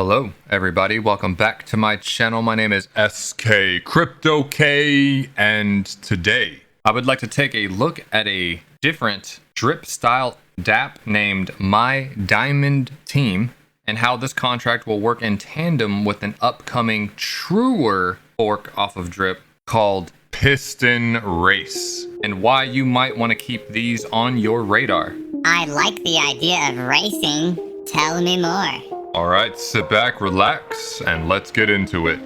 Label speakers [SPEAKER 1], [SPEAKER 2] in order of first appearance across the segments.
[SPEAKER 1] Hello everybody, welcome back to my channel. My name is SK Crypto K, and today I would like to take a look at a different drip style dApp named My Diamond Team and how this contract will work in tandem with an upcoming truer fork off of drip called Piston Race, and why you might want to keep these on your radar.
[SPEAKER 2] I like the idea of racing. Tell me more.
[SPEAKER 1] Alright, sit back, relax, and let's get into it.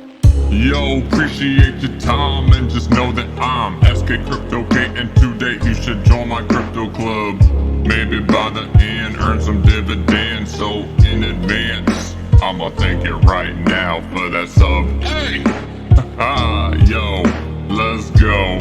[SPEAKER 1] Yo, appreciate your time, and just know that I'm SK Crypto K, and today you should join my crypto club. Maybe by the end, earn some dividends, so in advance, I'ma thank you right now for that sub. Hey! Yo, let's go.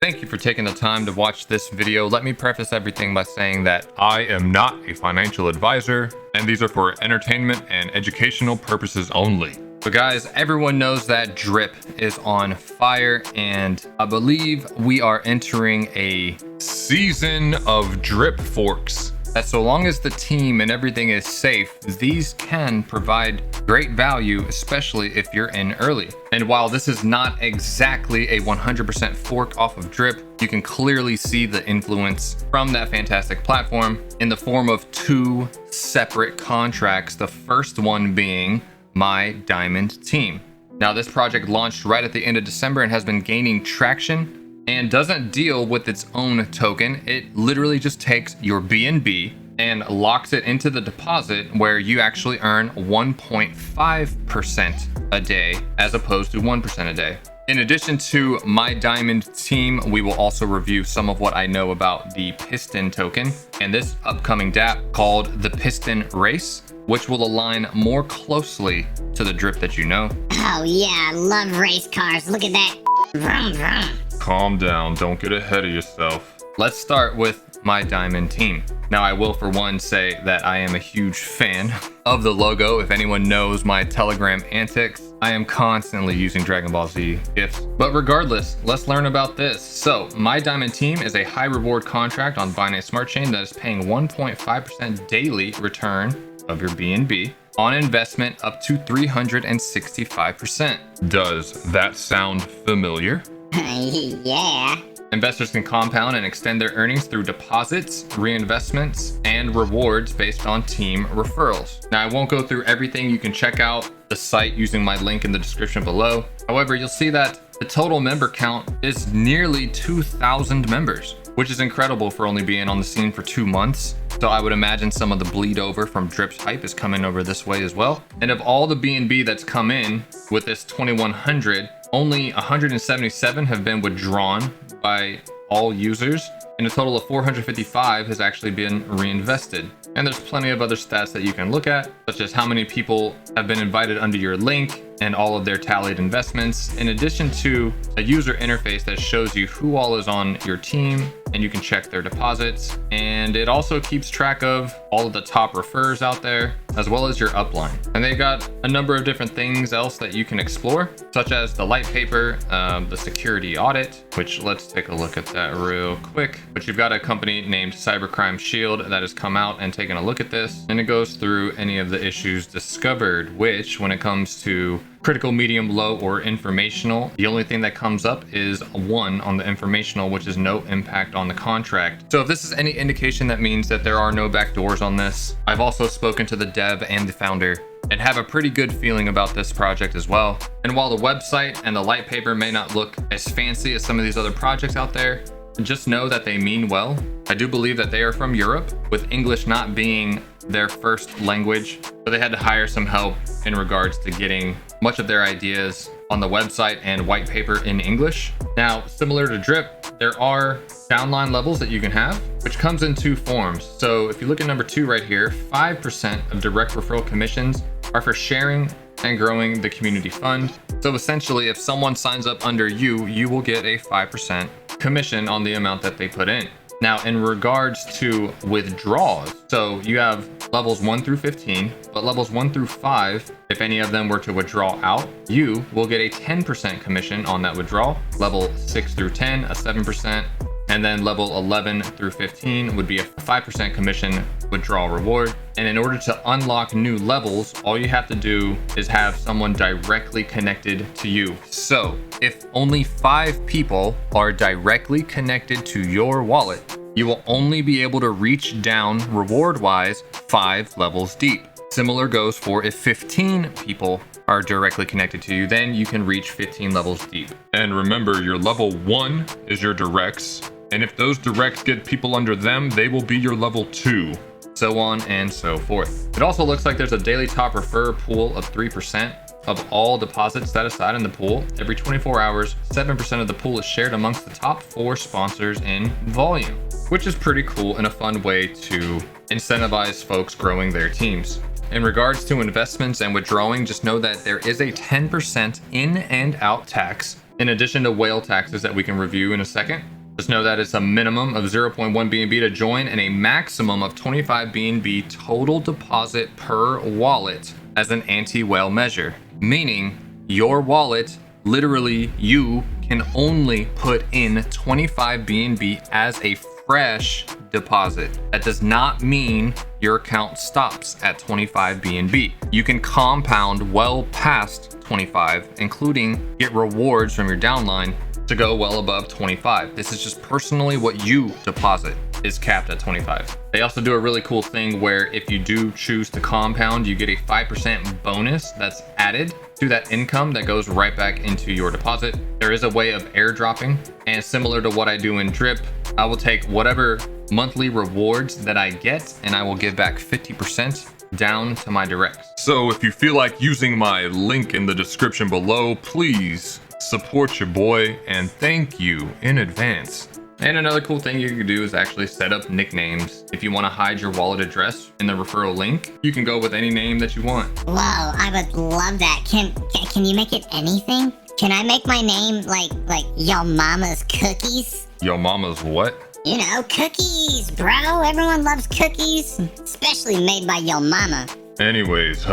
[SPEAKER 1] Thank you for taking the time to watch this video. Let me preface everything by saying that I am not a financial advisor, and these are for entertainment and educational purposes only. So guys, everyone knows that drip is on fire, and I believe we are entering a season of drip forks. That so long as the team and everything is safe, these can provide great value, especially if you're in early. And while this is not exactly a 100% fork off of drip, you can clearly see the influence from that fantastic platform in the form of two separate contracts. The first one being My Diamond Team. Now this project launched right at the end of December and has been gaining traction, and doesn't deal with its own token. It literally just takes your BNB and locks it into the deposit, where you actually earn 1.5% a day as opposed to 1% a day. In addition to My Diamond Team, we will also review some of what I know about the Piston token and this upcoming dApp called the Piston Race, which will align more closely to the drip that you know.
[SPEAKER 2] Oh yeah, I love race cars. Look at that. Vroom, vroom.
[SPEAKER 1] Calm down, don't get ahead of yourself. Let's start with My Diamond Team. Now I will for one say that I am a huge fan of the logo. If anyone knows my Telegram antics, I am constantly using Dragon Ball Z gifts. But regardless, let's learn about this. So My Diamond Team is a high reward contract on Binance Smart Chain that is paying 1.5% daily return of your BNB on investment up to 365%. Does that sound familiar?
[SPEAKER 2] Yeah.
[SPEAKER 1] Investors can compound and extend their earnings through deposits, reinvestments, and rewards based on team referrals. Now, I won't go through everything. You can check out the site using my link in the description below. However, you'll see that the total member count is nearly 2,000 members, which is incredible for only being on the scene for 2 months. So I would imagine some of the bleed over from Drip's hype is coming over this way as well. And of all the BNB that's come in with this 2,100, only 177 have been withdrawn by all users, and a total of 455 has actually been reinvested. And there's plenty of other stats that you can look at, such as how many people have been invited under your link and all of their tallied investments, in addition to a user interface that shows you who all is on your team, and you can check their deposits. And it also keeps track of all of the top referrers out there, as well as your upline. And they've got a number of different things else that you can explore, such as the light paper, the security audit, which let's take a look at that real quick. But you've got a company named Cybercrime Shield that has come out and taken a look at this, and it goes through any of the issues discovered, which when it comes to critical, medium, low, or informational, the only thing that comes up is 1 on the informational, which is no impact on the contract. So if this is any indication, that means that there are no backdoors on this. I've also spoken to the dev and the founder and have a pretty good feeling about this project as well. And while the website and the light paper may not look as fancy as some of these other projects out there, just know that they mean well. I do believe that they are from Europe, with English not being their first language, so they had to hire some help in regards to getting much of their ideas on the website and white paper in English. Now, similar to Drip, there are downline levels that you can have, which comes in 2 forms. So if you look at number 2 right here, 5% of direct referral commissions are for sharing and growing the community fund. So essentially, if someone signs up under you, you will get a 5% commission on the amount that they put in. Now, in regards to withdrawals, so you have levels 1 through 15, but levels 1 through 5, if any of them were to withdraw out, you will get a 10% commission on that withdrawal. Level 6 through 10, a 7%, and then level 11 through 15 would be a 5% commission withdrawal reward. And in order to unlock new levels, all you have to do is have someone directly connected to you. So if only 5 people are directly connected to your wallet, you will only be able to reach down reward-wise 5 levels deep. Similar goes for if 15 people are directly connected to you, then you can reach 15 levels deep. And remember, your level 1 is your directs. And if those directs get people under them, they will be your level 2. So on and so forth. It also looks like there's a daily top refer pool of 3% of all deposits set aside in the pool. Every 24 hours, 7% of the pool is shared amongst the top 4 sponsors in volume, which is pretty cool and a fun way to incentivize folks growing their teams. In regards to investments and withdrawing, just know that there is a 10% in and out tax, in addition to whale taxes that we can review in a second. Just know that it's a minimum of 0.1 BNB to join and a maximum of 25 BNB total deposit per wallet as an anti-whale measure. Meaning your wallet, literally you can only put in 25 BNB as a fresh deposit. That does not mean your account stops at 25 BNB. You can compound well past 25, including get rewards from your downline to go well above 25. This is just personally what you deposit is capped at 25. They also do a really cool thing where if you do choose to compound, you get a 5% bonus that's added to that income that goes right back into your deposit. There is a way of airdropping, and similar to what I do in Drip, I will take whatever monthly rewards that I get and I will give back 50% down to my directs. So if you feel like using my link in the description below, please support your boy, and thank you in advance. And another cool thing you can do is actually set up nicknames. If you want to hide your wallet address in the referral link, you can go with any name that you want.
[SPEAKER 2] Whoa, I would love that. Can you make it anything? Can I make my name like Yo Mama's Cookies?
[SPEAKER 1] Yo Mama's what?
[SPEAKER 2] You know, cookies, bro. Everyone loves cookies, especially made by Yo Mama.
[SPEAKER 1] Anyways,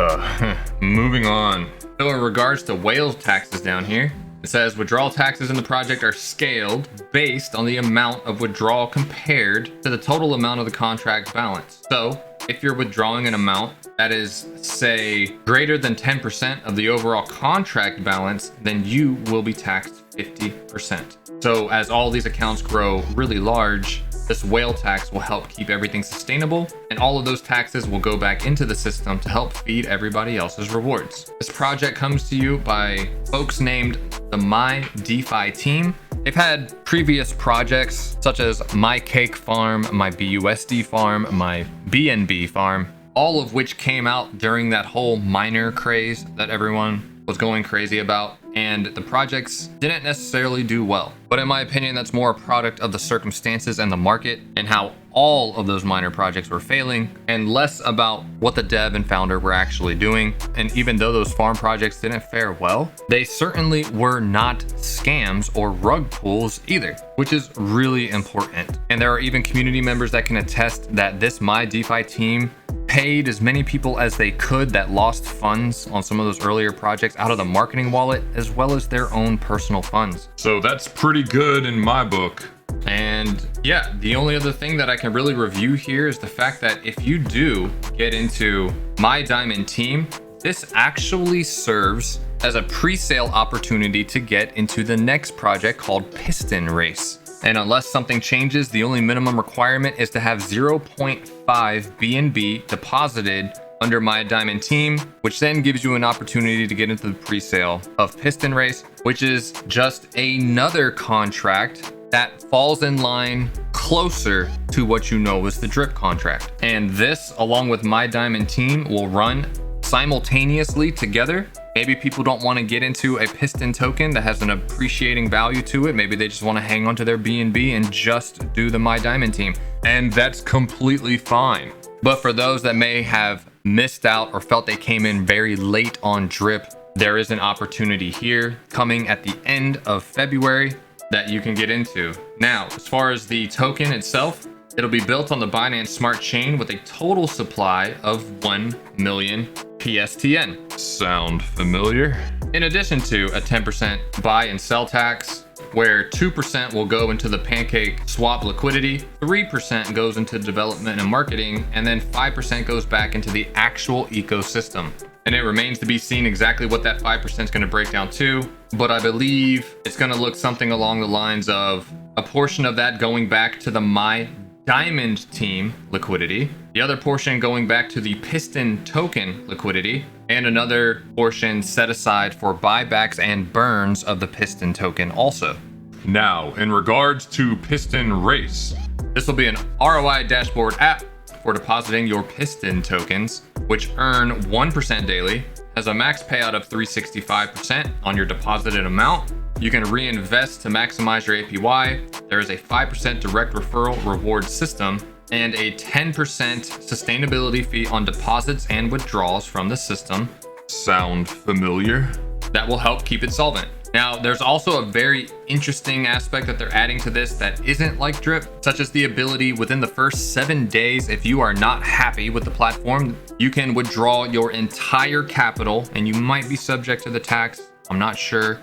[SPEAKER 1] moving on. So in regards to whale taxes down here, it says withdrawal taxes in the project are scaled based on the amount of withdrawal compared to the total amount of the contract balance. So if you're withdrawing an amount that is, say, greater than 10% of the overall contract balance, then you will be taxed 50%. So as all these accounts grow really large, this whale tax will help keep everything sustainable, and all of those taxes will go back into the system to help feed everybody else's rewards. This project comes to you by folks named the My DeFi team. They've had previous projects such as My Cake Farm, My BUSD Farm, My BNB Farm, all of which came out during that whole miner craze that everyone was going crazy about, and the projects didn't necessarily do well. But in my opinion, that's more a product of the circumstances and the market and how all of those miner projects were failing, and less about what the dev and founder were actually doing. And even though those farm projects didn't fare well, they certainly were not scams or rug pulls either, which is really important. And there are even community members that can attest that this My DeFi team paid as many people as they could that lost funds on some of those earlier projects out of the marketing wallet, as well as their own personal funds. So that's pretty good in my book. And yeah, the only other thing that I can really review here is the fact that if you do get into My Diamond team, this actually serves as a pre-sale opportunity to get into the next project called Piston Race. And unless something changes, the only minimum requirement is to have 0.5 BNB deposited under My Diamond team, which then gives you an opportunity to get into the pre-sale of Piston Race, which is just another contract that falls in line closer to what you know is the Drip contract. And this, along with My Diamond team, will run simultaneously together. Maybe people don't want to get into a Piston token that has an appreciating value to it. Maybe they just want to hang on to their BNB and just do the My Diamond team. And that's completely fine. But for those that may have missed out or felt they came in very late on Drip, there is an opportunity here coming at the end of February that you can get into. Now, as far as the token itself, it'll be built on the Binance Smart Chain with a total supply of 1 million PSTN. Sound familiar? In addition to a 10% buy and sell tax, where 2% will go into the pancake swap liquidity, 3% goes into development and marketing, and then 5% goes back into the actual ecosystem. And it remains to be seen exactly what that 5% is going to break down to, but I believe it's going to look something along the lines of a portion of that going back to the My Diamond team liquidity, the other portion going back to the Piston token liquidity, and another portion set aside for buybacks and burns of the Piston token also.
[SPEAKER 3] Now, in regards to Piston Race,
[SPEAKER 1] This will be an ROI dashboard app for depositing your Piston tokens, which earn 1% daily, has a max payout of 365% on your deposited amount. You can reinvest to maximize your APY. There is a 5% direct referral reward system and a 10% sustainability fee on deposits and withdrawals from the system.
[SPEAKER 3] sound familiar?
[SPEAKER 1] That will help keep it solvent. Now, there's also a very interesting aspect that they're adding to this that isn't like Drip, such as the ability within the first 7 days, if you are not happy with the platform, you can withdraw your entire capital, and you might be subject to the tax. I'm not sure,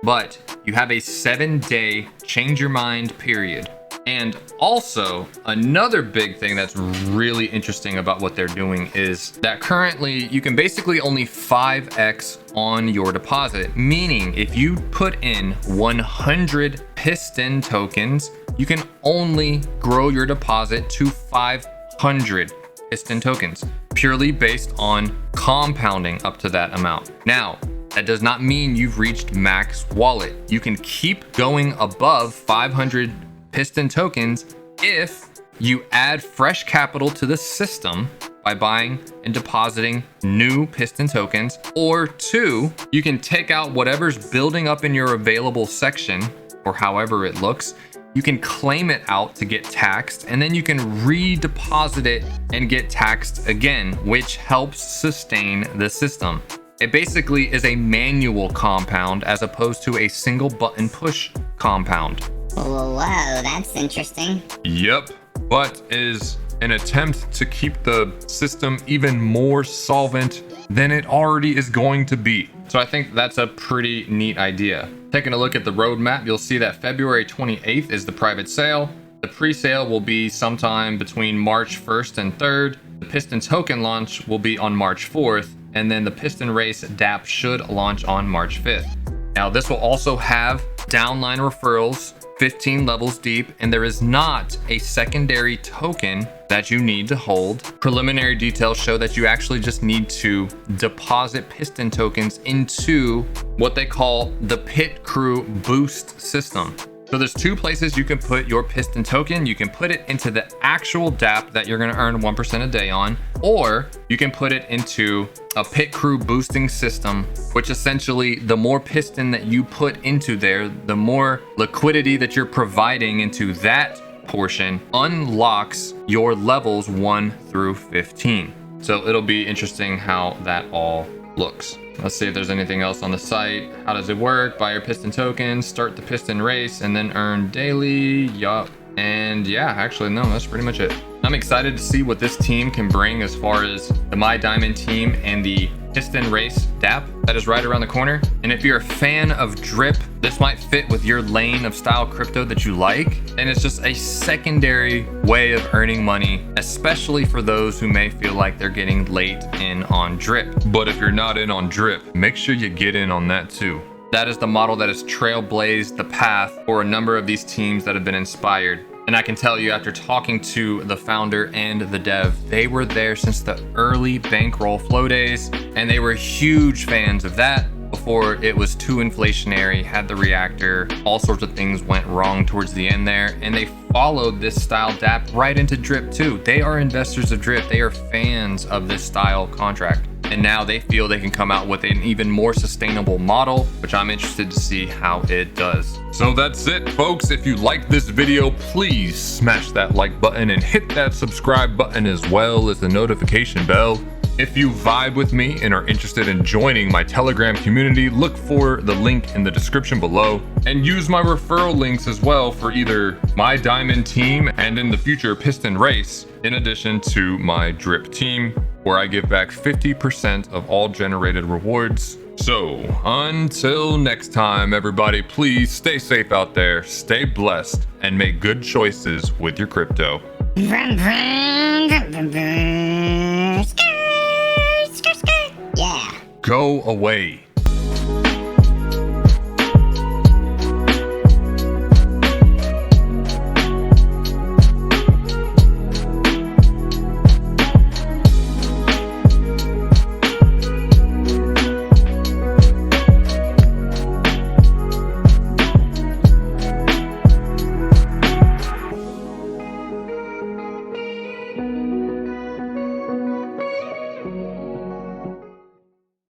[SPEAKER 1] but you have a 7-day change your mind period. And also, another big thing that's really interesting about what they're doing is that currently you can basically only 5x on your deposit, meaning if you put in 100 Piston tokens, you can only grow your deposit to 500 Piston tokens, purely based on compounding up to that amount. Now, that does not mean you've reached max wallet. You can keep going above 500 Piston tokens if you add fresh capital to the system by buying and depositing new Piston tokens, or 2, you can take out whatever's building up in your available section, or however it looks. You can claim it out to get taxed, and then you can redeposit it and get taxed again, which helps sustain the system. It basically is a manual compound as opposed to a single button push compound.
[SPEAKER 2] Whoa, that's interesting.
[SPEAKER 3] Yep, but is an attempt to keep the system even more solvent than it already is going to be.
[SPEAKER 1] So I think that's a pretty neat idea. Taking a look at the roadmap, you'll see that February 28th is the private sale. The pre-sale will be sometime between March 1st and 3rd. The Piston token launch will be on March 4th, and then the Piston Race DApp should launch on March 5th. Now, this will also have downline referrals, 15 levels deep, and there is not a secondary token that you need to hold. Preliminary details show that you actually just need to deposit Piston tokens into what they call the Pit Crew Boost system. So there's 2 places you can put your Piston token. You can put it into the actual DApp that you're going to earn 1% a day on, or you can put it into a Pit Crew boosting system, which essentially the more Piston that you put into there, the more liquidity that you're providing into that portion unlocks your levels 1 through 15. So it'll be interesting how that all looks. Let's see if there's anything else on the site. How does it work? Buy your Piston tokens, start the Piston Race, and then earn daily. Yup. And yeah, actually, no, that's pretty much it. I'm excited to see what this team can bring as far as the My Diamond team and the Piston Race DApp that is right around the corner. And if you're a fan of Drip, this might fit with your lane of style crypto that you like. And it's just a secondary way of earning money, especially for those who may feel like they're getting late in on Drip.
[SPEAKER 3] But if you're not in on Drip, make sure you get in on that too.
[SPEAKER 1] That is the model that has trailblazed the path for a number of these teams that have been inspired. And I can tell you, after talking to the founder and the dev, they were there since the early Bankroll Flow days, and they were huge fans of that before it was too inflationary, had the reactor, all sorts of things went wrong towards the end there, and they followed this style DApp right into Drip too. They are investors of Drip. They are fans of this style contract. And now they feel they can come out with an even more sustainable model, which I'm interested to see how it does.
[SPEAKER 3] So that's it, folks. If you liked this video, please smash that like button and hit that subscribe button as well as the notification bell. If you vibe with me and are interested in joining my Telegram community, look for the link in the description below, and use my referral links as well for either my Diamond team and in the future Piston Race, in addition to my Drip team. where I give back 50% of all generated rewards. So until next time, everybody, please stay safe out there, stay blessed, and make good choices with your crypto.
[SPEAKER 2] Vroom, vroom, vroom, vroom, vroom. Skirt, skirt, skirt. Yeah.
[SPEAKER 3] Go away.